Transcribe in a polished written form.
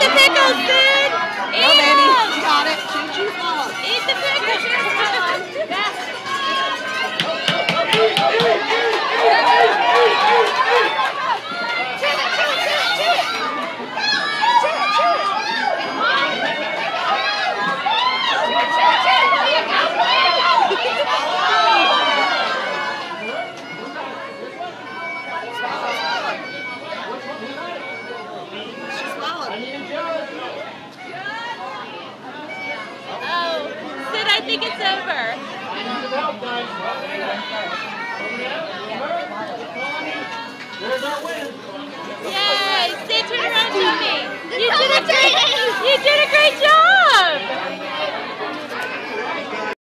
the pickles, Sid! Go, baby. You got it. Choo-choo swallow. Eat the pickles. I think it's over. Yay! Sid, turn around and show me. You did a great job.